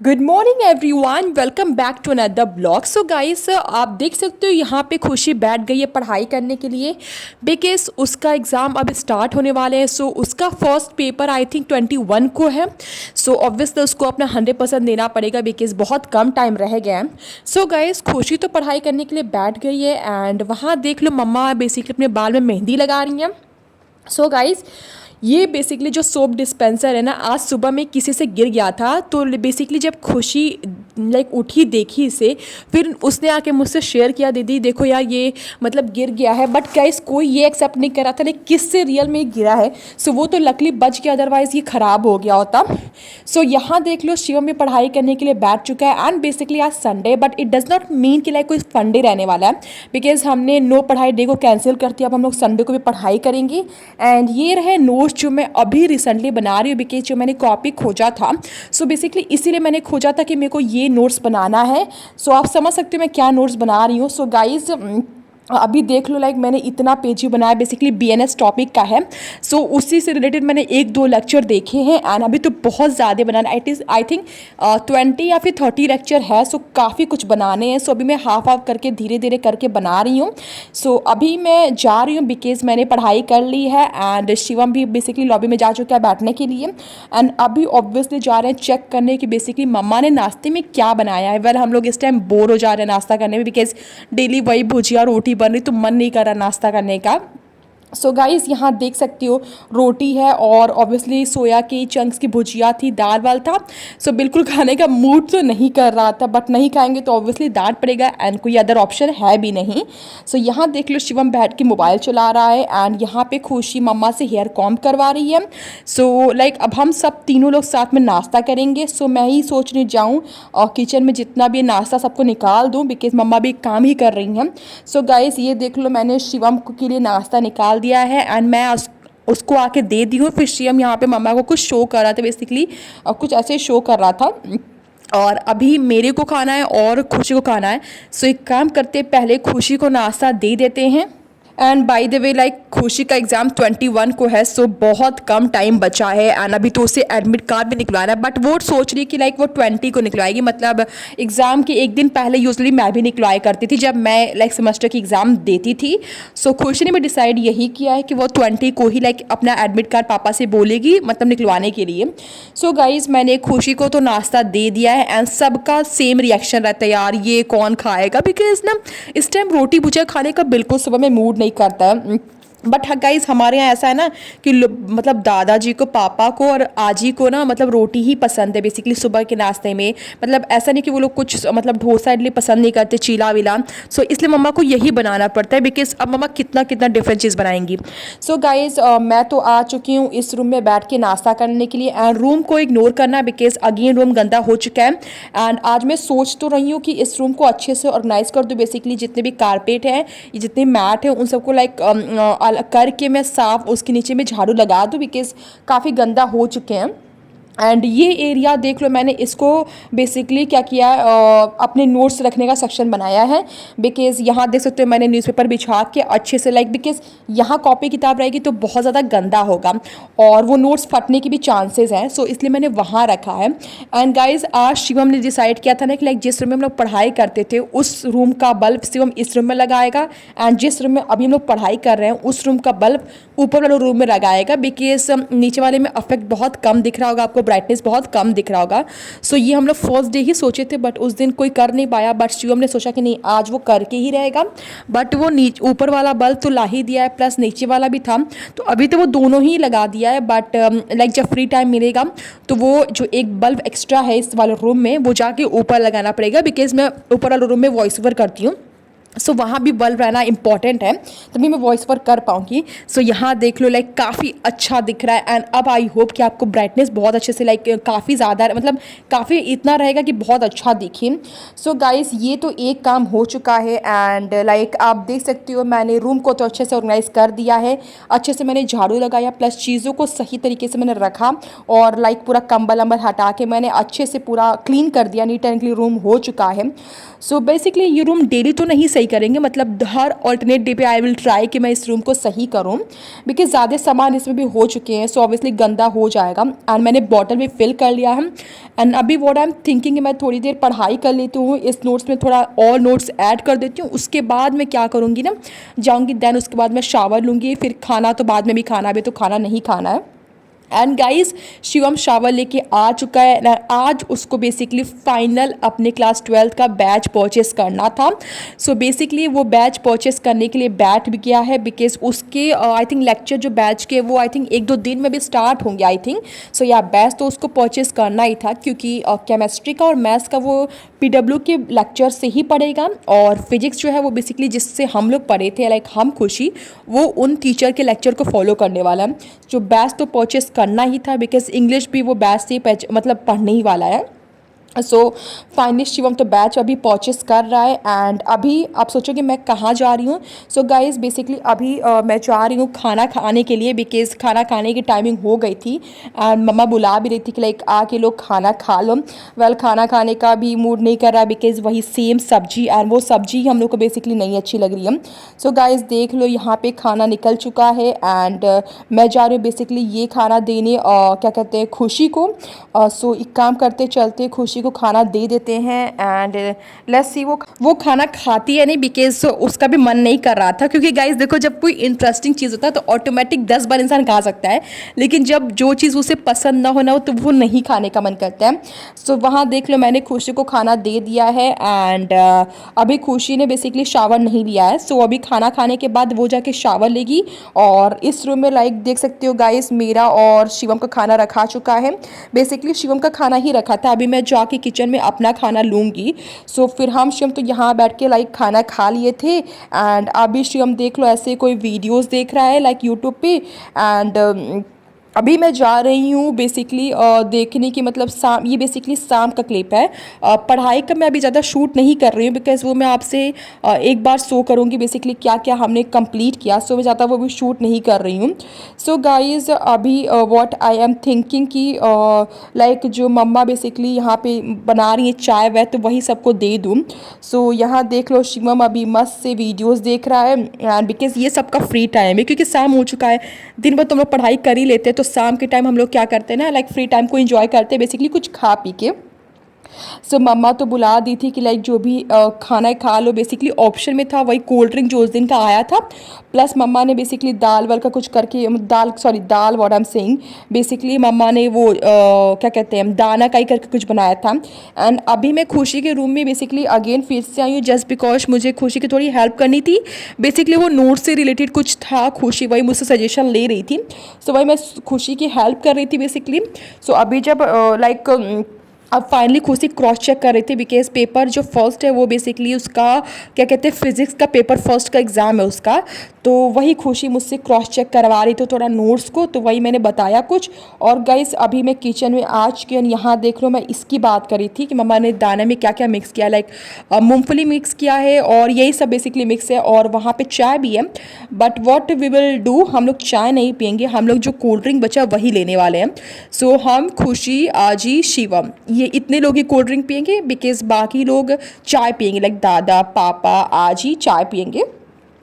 Good morning everyone, welcome back to another blog. So guys, आप देख सकते हो यहाँ पे खुशी बैठ गई है पढ़ाई करने के लिए बिकॉज उसका एग्ज़ाम अब स्टार्ट होने वाले हैं। सो उसका फर्स्ट पेपर आई थिंक 21 को है। सो ऑब्वियसली उसको अपना 100% देना पड़ेगा बिकॉज बहुत कम टाइम रह गया है। सो गाइस, खुशी तो पढ़ाई करने के लिए बैठ गई है एंड वहाँ देख लो मम्मा बेसिकली अपने बाल में मेहंदी लगा रही हैं। सो गाइस, ये बेसिकली जो सोप डिस्पेंसर है ना, आज सुबह में किसी से गिर गया था। तो बेसिकली जब खुशी उठी देखी इसे, फिर उसने आके मुझसे शेयर किया, दीदी देखो यार ये मतलब गिर गया है। बट गाइस कोई ये एक्सेप्ट नहीं कर रहा था नहीं किससे रियल में गिरा है। सो वो तो लकली बच गया, अदरवाइज़ ये ख़राब हो गया होता। सो यहाँ देख लो शिवम भी पढ़ाई करने के लिए बैठ चुका है एंड बेसिकली आज Sunday, but it does not mean कि कोई फन डे रहने वाला है बिकॉज हमने नो पढ़ाई डे को कैंसिल कर दिया। अब हम लोग संडे को भी पढ़ाई करेंगे। एंड ये रहे नोट्स जो मैं अभी रिसेंटली बना रही हूँ बिकॉज जो मैंने कॉपी खोजा था। सो बेसिकली इसीलिए मैंने खोजा था कि मेरे को ये नोट्स बनाना है। सो आप समझ सकते हो मैं क्या नोट्स बना रही हूँ। सो गाइज अभी देख लो लाइक मैंने इतना पेज ही बनाया, बेसिकली बीएनएस टॉपिक का है। सो उसी से रिलेटेड मैंने एक दो लेक्चर देखे हैं एंड अभी तो बहुत ज़्यादा बनाना, इट इज़ आई थिंक 20 या फिर 30 लेक्चर है। सो काफ़ी कुछ बनाने हैं। सो अभी मैं हाफ हाफ करके धीरे धीरे करके बना रही हूँ। सो अभी मैं जा रही हूँ बिकॉज मैंने पढ़ाई कर ली है एंड शिवम भी बेसिकली लॉबी में जा चुका है बैठने के लिए। एंड अभी ऑब्वियसली जा रहे हैं चेक करने कि बेसिकली मम्मा ने नाश्ते में क्या बनाया है। वेल हम लोग इस टाइम बोर हो जा रहे हैं नाश्ता करने में बिकॉज डेली वही भुजिया रोटी बन रही, तो मन नहीं कर रहा नाश्ता करने का। सो गाइस यहाँ देख सकते हो रोटी है और ऑब्वियसली सोया की चंक्स की भुजिया थी, दाल वाल था। सो बिल्कुल खाने का मूड तो नहीं कर रहा था, बट नहीं खाएंगे तो ऑब्वियसली डांट पड़ेगा एंड कोई अदर ऑप्शन है भी नहीं। सो यहाँ देख लो शिवम बैठ के मोबाइल चला रहा है एंड यहाँ पे खुशी मम्मा से हेयर कॉम्ब करवा रही है। सो अब हम सब तीनों लोग साथ में नाश्ता करेंगे। सो मैं ही सोच रही जाऊँ और किचन में जितना भी नाश्ता सबको निकाल दूँ बिकॉज मम्मा भी काम ही कर रही हैं। सो गाइस ये देख लो मैंने शिवम के लिए नाश्ता निकाल दिया है एंड मैं उसको आके दे दी हूँ। फिर शिवम यहाँ पे मम्मा को कुछ शो कर रहा था बेसिकली, कुछ ऐसे शो कर रहा था और अभी मेरे को खाना है और खुशी को खाना है। सो एक काम करते पहले खुशी को नाश्ता दे देते हैं। एंड बाय द वे खुशी का एग्ज़ाम 21 को है। सो बहुत कम टाइम बचा है एंड अभी तो उसे एडमिट कार्ड भी निकलवाना है, बट वो सोच रही है कि वो 20 को निकलवाएगी। मतलब एग्ज़ाम के एक दिन पहले यूजुअली मैं भी निकलवाया करती थी जब मैं सेमेस्टर की एग्ज़ाम देती थी। सो खुशी ने भी डिसाइड यही किया है कि वो 20 को ही अपना एडमिट कार्ड पापा से बोलेगी मतलब निकलवाने के लिए। सो गाइज मैंने खुशी को तो नाश्ता दे दिया है एंड सबका सेम रिएक्शन रहता है, यार ये कौन खाएगा बिकॉज ना इस टाइम रोटी भुजिया खाने का बिल्कुल सुबह में मूड नहीं करता है। बट गाइस हमारे यहाँ ऐसा है ना कि मतलब दादाजी को, पापा को और आजी को ना मतलब रोटी ही पसंद है बेसिकली सुबह के नाश्ते में। मतलब ऐसा नहीं कि वो लोग कुछ मतलब डोसा इडली पसंद नहीं करते, चीला वीला। सो इसलिए मम्मा को यही बनाना पड़ता है बिकॉज अब मम्मा कितना कितना डिफरेंट चीज़ बनाएंगी। सो गाइज मैं तो आ चुकी हूँ इस रूम में बैठ के नाश्ता करने के लिए एंड रूम को इग्नोर करना बिकॉज अगेन रूम गंदा हो चुका है। एंड आज मैं सोच तो रही हूँ कि इस रूम को अच्छे से ऑर्गेनाइज कर दूँ। बेसिकली जितने भी कारपेट हैं, जितने मैट हैं, उन सबको करके मैं साफ उसके नीचे में झाड़ू लगा दूँ बिकॉज काफ़ी गंदा हो चुके हैं। एंड ये एरिया देख लो मैंने इसको बेसिकली क्या किया है, अपने नोट्स रखने का सेक्शन बनाया है बिकॉज यहाँ देख सकते हो मैंने न्यूज़पेपर बिछा के अच्छे से बिकॉज यहाँ कॉपी किताब रहेगी तो बहुत ज़्यादा गंदा होगा और वो नोट्स फटने की भी चांसेस हैं। सो इसलिए मैंने वहाँ रखा है। एंड गाइज आज शिवम ने डिसाइड किया था ना कि जिस रूम में हम लोग पढ़ाई करते थे उस रूम का बल्ब शिवम इस रूम में लगाएगा एंड जिस रूम में अभी हम लोग पढ़ाई कर रहे हैं उस रूम का बल्ब ऊपर वाले रूम में लगाएगा बिकॉज नीचे वाले में इफेक्ट बहुत कम दिख रहा होगा आपको, ब्राइटनेस बहुत कम दिख रहा होगा। सो ये हम लोग फर्स्ट डे ही सोचे थे बट उस दिन कोई कर नहीं पाया, बट शिवम ने सोचा कि नहीं आज वो करके ही रहेगा। बट वो ऊपर वाला बल्ब तो ला ही दिया है प्लस नीचे वाला भी था, तो अभी तो वो दोनों ही लगा दिया है। बट जब फ्री टाइम मिलेगा तो वो जो एक बल्ब एक्स्ट्रा है इस वाले रूम में वो जाके ऊपर लगाना पड़ेगा बिकॉज मैं ऊपर वाले रूम में वॉइस ओवर करती हूँ। सो वहाँ भी बल्ब रहना इंपॉर्टेंट है तभी मैं वॉइस ओवर कर पाऊँगी। सो यहाँ देख लो काफ़ी अच्छा दिख रहा है एंड अब आई होप कि आपको ब्राइटनेस बहुत अच्छे से काफ़ी ज़्यादा मतलब काफ़ी इतना रहेगा कि बहुत अच्छा दिखे। सो गाइस ये तो एक काम हो चुका है एंड आप देख सकते हो मैंने रूम को तो अच्छे से ऑर्गेनाइज कर दिया है, अच्छे से मैंने झाड़ू लगाया प्लस चीज़ों को सही तरीके से मैंने रखा और पूरा कंबल अम्बल हटा के मैंने अच्छे से पूरा क्लीन कर दिया, नीट एंड क्लीन रूम हो चुका है। सो बेसिकली ये रूम डेली तो नहीं सही करेंगे, मतलब हर ऑल्टरनेट डे पे आई विल ट्राई कि मैं इस रूम को सही करूँ, बिकॉज ज़्यादा सामान इसमें भी हो चुके हैं, सो ऑब्वियसली गंदा हो जाएगा। एंड मैंने बॉटल भी फिल कर लिया है। एंड अभी व्हाट आई एम थिंकिंग कि मैं थोड़ी देर पढ़ाई कर लेती हूँ, इस नोट्स में थोड़ा और नोट्स ऐड कर देती हूँ। उसके बाद मैं क्या करूँगी ना, जाऊँगी, देन उसके बाद मैं शावर लूँगी, फिर खाना तो बाद में भी खाना, भी तो खाना नहीं खाना है। एंड गाइज शिवम शावर लेके आ चुका है। आज उसको बेसिकली फाइनल अपने क्लास 12th का बैच परचेस करना था। सो बेसिकली वो बैच परचेस करने के लिए बैठ भी गया है, बिकॉज उसके आई थिंक लेक्चर जो बैच के वो आई थिंक 1-2 दिन में भी स्टार्ट होंगे आई थिंक। सो या बैच तो उसको परचेस करना ही था, क्योंकि केमिस्ट्री का और मैथ्स का वो PW के लेक्चर से ही पढ़ेगा, और फिजिक्स जो है वो बेसिकली जिससे हम लोग पढ़े थे, लाइक हम खुशी, वो उन टीचर के लेक्चर को फॉलो करने वाला है। जो बैच तो परचेस करना ही था, बिकॉज इंग्लिश भी वो बैच से मतलब पढ़ने ही वाला है। सो फाइनली शिवम तो बैच अभी परचेस कर रहा है। एंड अभी आप सोचोगे मैं कहाँ जा रही हूँ। सो गाइज बेसिकली अभी मैं जा रही हूँ खाना खाने के लिए, बिकॉज खाना खाने की टाइमिंग हो गई थी एंड मम्मा बुला भी रही थी कि लाइक आके लोग खाना खा लो। वेल खाना खाने का भी मूड नहीं कर रहा, बिकॉज वही सेम सब्जी, एंड वो सब्जी हम लोग को बेसिकली नहीं अच्छी लग रही है। सो गाइज देख लो यहाँ पे खाना निकल चुका है, एंड मैं जा रही हूँ बेसिकली ये खाना देने क्या कहते हैं खुशी को। सो एक काम करते चलते खुशी को खाना दे देते हैं, एंड लेट्स सी वो खाना खाती है नहीं, बिकॉज उसका भी मन नहीं कर रहा था। क्योंकि गाइज देखो, जब कोई इंटरेस्टिंग चीज़ होता है तो ऑटोमेटिक 10 बार इंसान खा सकता है, लेकिन जब जो चीज़ उसे पसंद ना हो तो वो नहीं खाने का मन करता है। सो वहाँ देख लो मैंने खुशी को खाना दे दिया है, एंड अभी खुशी ने बेसिकली शावर नहीं लिया है। सो अभी खाना खाने के बाद वो जाके शावर लेगी, और इस रूम में लाइक देख सकते हो गाइज मेरा और शिवम का खाना रखा चुका है। बेसिकली शिवम का खाना ही रखा था, अभी मैं जाके किचन में अपना खाना लूँगी। सो फिर हम शिवम तो यहाँ बैठ के लाइक खाना खा लिए थे, एंड अभी शिवम देख लो ऐसे कोई वीडियोस देख रहा है लाइक यूट्यूब पे। एंड अभी मैं जा रही हूँ बेसिकली देखने की, मतलब ये बेसिकली शाम का क्लिप है। पढ़ाई का मैं अभी ज़्यादा शूट नहीं कर रही हूँ, बिकॉज वो मैं आपसे एक बार शो करूँगी बेसिकली क्या क्या हमने कंप्लीट किया। सो मैं ज़्यादा वो भी शूट नहीं कर रही हूँ। सो गाइज अभी व्हाट आई एम थिंकिंग कि लाइक जो मम्मा बेसिकली यहाँ पे बना रही है चाय वह, तो वही सबको दे दूँ। सो यहाँ देख लो शिवम अभी मस्त से वीडियोज़ देख रहा है, एंड बिकॉज ये सबका फ्री टाइम है, क्योंकि शाम हो चुका है। दिन भर तुम लोग पढ़ाई कर ही लेते हैं, तो शाम के टाइम हम लोग क्या करते हैं ना, लाइक फ्री टाइम को एंजॉय करते हैं बेसिकली कुछ खा पी के। सो मम्मा तो बुला दी थी कि लाइक जो भी खाना है खा लो। बेसिकली ऑप्शन में था वही कोल्ड ड्रिंक जो उस दिन का आया था, प्लस मम्मा ने बेसिकली दाल वाल का कुछ करके दाल what I am saying, basically मम्मा ने वो क्या कहते हैं दाना का ही करके कुछ बनाया था। एंड अभी मैं खुशी के रूम में बेसिकली अगेन फिर से आई हूँ, जस्ट बिकॉज मुझे खुशी की थोड़ी हेल्प करनी थी। बेसिकली वो नोट से रिलेटेड कुछ था, खुशी वही मुझसे सजेशन ले रही थी। सो वही मैं खुशी की हेल्प कर रही थी बेसिकली। सो अभी जब लाइक अब फाइनली खुशी क्रॉस चेक कर रही थी, बिकॉज पेपर जो फर्स्ट है वो बेसिकली उसका क्या कहते हैं फिजिक्स का पेपर फर्स्ट का एग्ज़ाम है उसका, तो वही खुशी मुझसे क्रॉस चेक करवा रही थी थोड़ा नोट्स को, तो वही मैंने बताया कुछ। और गाइस अभी मैं किचन में आ चुकी हूँ, यहाँ देख लो मैं इसकी बात करी थी कि मम्मा ने दाना में क्या क्या मिक्स किया, लाइक मूंगफली मिक्स किया है और यही सब बेसिकली मिक्स है, और वहाँ पे चाय भी है। But what we will do, हम लोग चाय नहीं पियेंगे, हम लोग जो कोल्ड ड्रिंक बचा वही लेने वाले हैं। सो हम खुशी आजी शिवम ये इतने लोग ही कोल्ड ड्रिंक पियेंगे, बिकॉज बाकी लोग चाय पियेंगे, लाइक दादा पापा आजी चाय पियेंगे।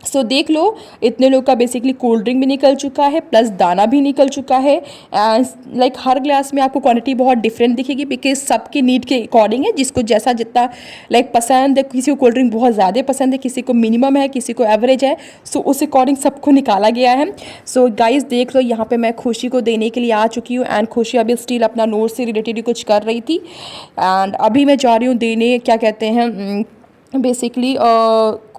सो देख लो इतने लोग का बेसिकली कोल्ड ड्रिंक भी निकल चुका है, प्लस दाना भी निकल चुका है। एंड लाइक हर ग्लास में आपको क्वांटिटी बहुत डिफरेंट दिखेगी, बिकॉज सबके नीड के अकॉर्डिंग है, जिसको जैसा जितना लाइक पसंद है, किसी को कोल्ड ड्रिंक बहुत ज़्यादा पसंद है, किसी को मिनिमम है, किसी को एवरेज है। सो उस अकॉर्डिंग सबको निकाला गया है। सो गाइज देख लो यहाँ पे मैं खुशी को देने के लिए आ चुकी हूँ, एंड खुशी अभी स्टिल अपना नोट से रिलेटेड कुछ कर रही थी, एंड अभी मैं जा रही हूँ देने क्या कहते हैं बेसिकली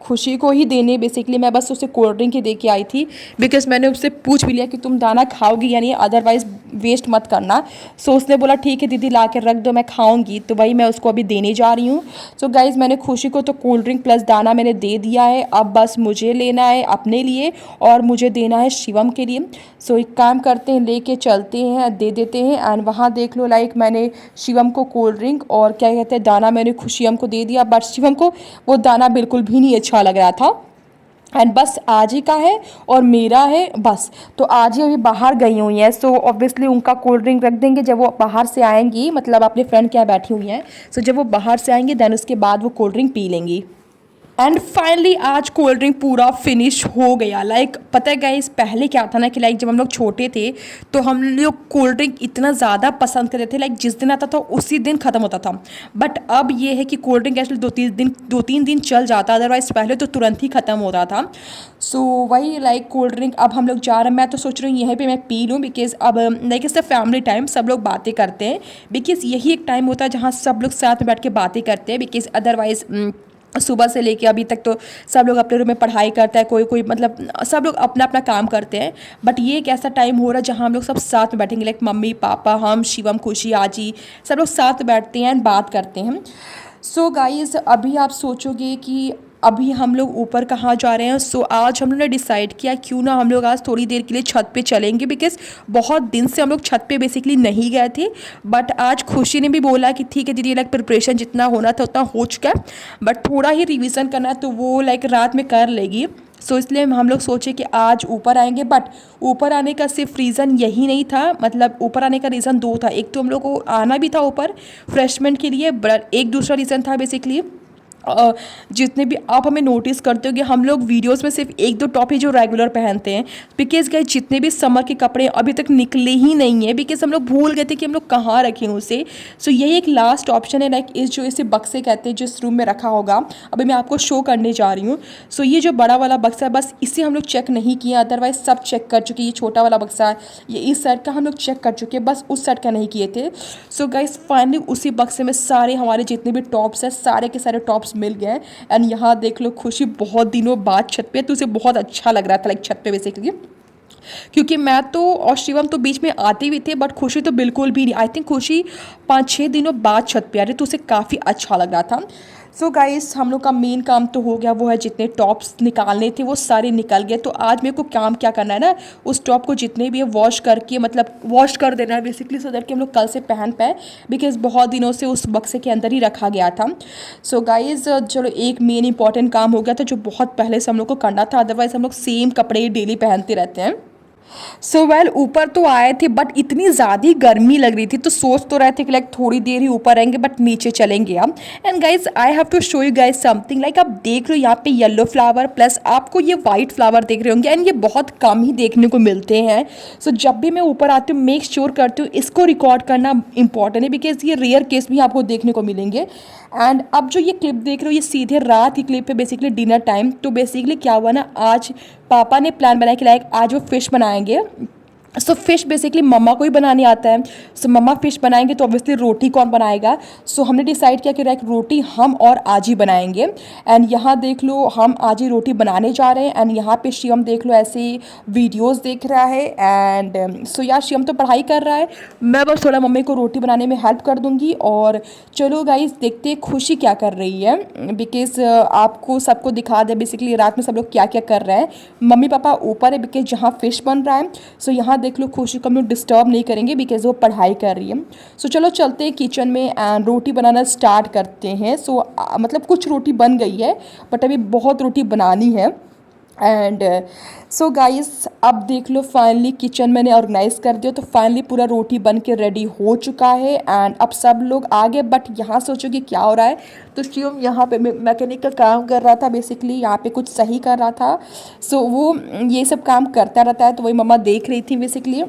खुशी को ही देने। बेसिकली मैं बस उसे कोल्ड ड्रिंक ही दे के आई थी, बिकॉज मैंने उससे पूछ भी लिया कि तुम दाना खाओगी या नहीं, अदरवाइज वेस्ट मत करना। सो उसने बोला ठीक है दीदी ला के रख दो मैं खाऊंगी, तो वही मैं उसको अभी देने जा रही हूँ। सो गाइज मैंने खुशी को तो कोल्ड ड्रिंक प्लस दाना मैंने दे दिया है, अब बस मुझे लेना है अपने लिए और मुझे देना है शिवम के लिए। सो एक काम करते हैं लेके चलते हैं, दे देते हैं। एंड वहाँ देख लो लाइक मैंने शिवम को कोल्ड ड्रिंक और क्या कहते हैं दाना मैंने शिवम को दे दिया, बट शिवम को वो दाना बिल्कुल भी नहीं अच्छा लग रहा था। एंड बस आज ही का है और मेरा है बस, तो आज ही अभी बाहर गई हुई हैं। सो ऑब्वियसली उनका कोल्ड ड्रिंक रख देंगे जब वो बाहर से आएंगी, मतलब अपने फ्रेंड के यहाँ बैठी हुई हैं। सो जब वो बाहर से आएंगी देन उसके बाद वो कोल्ड ड्रिंक पी लेंगी। एंड फाइनली आज कोल्ड ड्रिंक पूरा फिनिश हो गया। लाइक पता है गाइस, पहले क्या था ना कि लाइक जब हम लोग छोटे थे तो हम लोग कोल्ड ड्रिंक इतना ज़्यादा पसंद करते थे, लाइक जिस दिन आता था उसी दिन ख़त्म होता था। बट अब ये है कि कोल्ड ड्रिंक एक्चुअली 2-3 दिन चल जाता, अदरवाइज़ पहले तो तुरंत ही ख़त्म होता था। सो वही लाइक कोल्ड ड्रिंक अब हम लोग जा रहे हैं, मैं तो सोच रही हूँ यहीं पे मैं पी लूँ, बिकॉज़ अब लाइक इससे फैमिली टाइम सब लोग बातें करते हैं, बिकॉज़ यही एक टाइम होता है जहाँ सब लोग साथ में बैठ के बातें करते हैं। बिकॉज़ अदरवाइज़ सुबह से लेके अभी तक तो सब लोग अपने रूम में पढ़ाई करता है, कोई कोई मतलब सब लोग अपना अपना काम करते हैं। बट ये एक ऐसा टाइम हो रहा है जहाँ हम लोग सब साथ में बैठेंगे, लाइक मम्मी पापा हम शिवम खुशी आजी सब लोग साथ बैठते हैं एंड बात करते हैं। सो गाइज़ अभी आप सोचोगे कि अभी हम लोग ऊपर कहाँ जा रहे हैं। सो आज हम लोग ने डिसाइड किया क्यों ना हम लोग आज थोड़ी देर के लिए छत पे चलेंगे, बिकॉज़ बहुत दिन से हम लोग छत पे बेसिकली नहीं गए थे। बट आज खुशी ने भी बोला कि ठीक है दीदी, लाइक प्रिपरेशन जितना होना था उतना हो चुका है, बट थोड़ा ही रिवीजन करना है तो वो लाइक रात में कर लेगी। सो इसलिए हम लोग सोचे कि आज ऊपर आएंगे। बट ऊपर आने का सिर्फ रीज़न यही नहीं था, मतलब ऊपर आने का रीज़न दो था। एक तो हम लोग को आना भी था ऊपर फ्रेशमेंट के लिए, बट एक दूसरा रीज़न था बेसिकली जितने भी आप हमें नोटिस करते हो कि हम लोग वीडियोस में सिर्फ एक दो टॉप ही जो रेगुलर पहनते हैं, बिकॉज गाइस जितने भी समर के कपड़े अभी तक निकले ही नहीं है, बिकॉज हम लोग भूल गए थे कि हम लोग कहाँ रखें उसे। सो यही एक लास्ट ऑप्शन है, लाइक इस जो इसे बक्से कहते हैं जिस रूम में रखा होगा, अभी मैं आपको शो करने जा रही हूँ। सो ये जो बड़ा वाला बक्सा है बस इसे हम लोग चेक नहीं किया, अदरवाइज सब चेक कर चुके। ये छोटा वाला बक्सा है, ये इस सेट का हम लोग चेक कर चुके, बस उस सेट का नहीं किए थे। सो गाइस फाइनली उसी बक्से में सारे हमारे जितने भी टॉप्स हैं सारे के सारे टॉप्स मिल गए। एंड यहाँ देख लो खुशी बहुत दिनों बाद छत पे, तो उसे बहुत अच्छा लग रहा था लाइक छत पे बेसिकली, क्योंकि मैं तो और शिवम तो बीच में आते भी थे, बट खुशी तो बिल्कुल भी नहीं। आई थिंक खुशी 5-6 दिनों बाद छत पे आ रही, तो उसे काफ़ी अच्छा लग रहा था। सो गाइस हम लोग का मेन काम तो हो गया, वो है जितने टॉप्स निकालने थे वो सारे निकल गए। तो आज मेरे को काम क्या करना है ना, उस टॉप को जितने भी है वॉश करके मतलब वॉश कर देना है बेसिकली, सो दैट कि हम लोग कल से पहन पाए, बिकॉज बहुत दिनों से उस बक्से के अंदर ही रखा गया था। सो गाइस चलो एक मेन इंपॉर्टेंट काम हो गया था जो बहुत पहले से हम लोग को करना था, अदरवाइज हम लोग सेम कपड़े डेली पहनते रहते हैं। सो वेल ऊपर तो आए थे बट इतनी ज़्यादा गर्मी लग रही थी, तो सोच तो रहे थे कि लाइक थोड़ी देर ही ऊपर रहेंगे बट नीचे चलेंगे हम। And guys I have to show you guys something, like आप देख रहे हो यहाँ पे येलो फ्लावर प्लस आपको ये वाइट फ्लावर देख रहे होंगे, एंड ये बहुत कम ही देखने को मिलते हैं। सो जब भी मैं ऊपर आती हूँ मेक श्योर करती हूँ इसको रिकॉर्ड करना इंपॉर्टेंट है, बिकॉज ये रेयर केस भी आपको देखने को मिलेंगे। एंड अब जो ये क्लिप देख रहे हो ये सीधे रात की क्लिप है, बेसिकली डिनर टाइम। तो बेसिकली क्या हुआ ना, आज पापा ने प्लान बनाया कि लाइक आज वो फिश बनाएंगे। सो फिश बेसिकली मम्मा को ही बनाने आता है। सो मम्मा फिश बनाएंगे तो ऑब्वियसली रोटी कौन बनाएगा। सो हमने डिसाइड किया कि लाइक रोटी हम और आज ही बनाएंगे। एंड यहाँ देख लो हम आज ही रोटी बनाने जा रहे हैं। एंड यहाँ पे शिवम देख लो ऐसे वीडियोस देख रहा है। एंड सो यार शिवम तो पढ़ाई कर रहा है, मैं बस थोड़ा मम्मी को रोटी बनाने में हेल्प कर दूँगी। और चलो गाइस देखते खुशी क्या कर रही है, बिकॉज आपको सबको दिखा दे बेसिकली रात में सब लोग क्या क्या कर रहे हैं। मम्मी पापा ऊपर है बिकॉज जहाँ फिश बन रहा है। सो यहाँ देख लो खुशी को हम लोग डिस्टर्ब नहीं करेंगे बिकॉज वो पढ़ाई कर रही है। सो चलो चलते हैं किचन में एंड रोटी बनाना स्टार्ट करते हैं। सो मतलब कुछ रोटी बन गई है बट अभी बहुत रोटी बनानी है। एंड सो गाइस अब देख लो फाइनली किचन मैंने ऑर्गेनाइज कर दिया, तो फाइनली पूरा रोटी बन के रेडी हो चुका है। एंड अब सब लोग आ गए, बट यहाँ सोचो कि क्या हो रहा है। तो शिवम यहाँ पे मैकेनिक का काम कर रहा था, बेसिकली यहाँ पे कुछ सही कर रहा था। सो वो ये सब काम करता रहता है, तो वही मम्मा देख रही थी बेसिकली।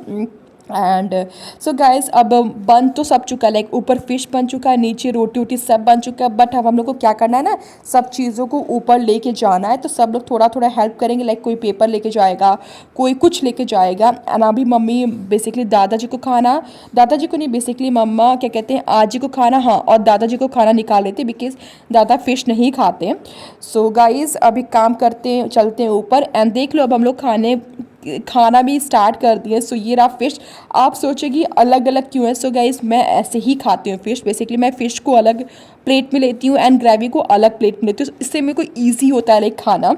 एंड सो गाइस अब बन तो सब चुका है, लाइक ऊपर फिश बन चुका है, नीचे रोटी वोटी सब बन चुका है। बट अब हम लोग को क्या करना है ना, सब चीज़ों को ऊपर लेके जाना है। तो सब लोग थोड़ा थोड़ा हेल्प करेंगे, लाइक कोई पेपर लेके जाएगा, कोई कुछ लेके जाएगा। एंड अभी मम्मी बेसिकली दादाजी को खाना, दादाजी को नहीं बेसिकली मम्मा क्या कहते हैं आजी को खाना, हाँ, और दादाजी को खाना निकाल लेते बिकॉज दादा फिश नहीं खाते। सो गाइस अभी काम करते चलते हैं ऊपर। एंड देख लो अब हम लोग खाना भी स्टार्ट कर दिए। सो ये रहा फिश। आप सोचेगी अलग अलग क्यों है। सो गाइस मैं ऐसे ही खाती हूँ फिश, बेसिकली मैं फ़िश को अलग प्लेट में लेती हूँ एंड ग्रेवी को अलग प्लेट में लेती हूँ, इससे मेरे को ईजी होता है लाइक खाना।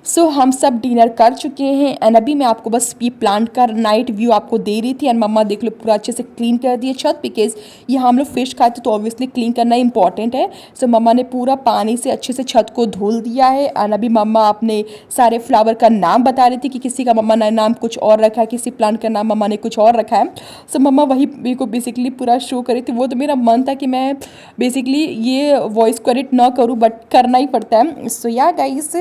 सो हम सब डिनर कर चुके हैं एंड अभी मैं आपको बस ये प्लांट का नाइट व्यू आपको दे रही थी एंड मम्मा देख लो पूरा अच्छे से क्लीन कर दिए छत, बिकॉज यहाँ हम लोग फिश खाते तो ऑब्वियसली क्लीन करना इंपॉर्टेंट है। सो मम्मा ने पूरा पानी से अच्छे से छत को धुल दिया है एंड अभी मम्मा अपने सारे फ्लावर का नाम बता रही थी कि किसी का मम्मा ने नाम कुछ और रखा है, किसी प्लांट का नाम मम्मा ने कुछ और रखा है। सो मम्मा वही मेरे को बेसिकली पूरा शो करी थी। वो तो मेरा मन था कि मैं बेसिकली ये वॉइस को एडिट ना करूँ बट करना ही पड़ता है। सो या गाइस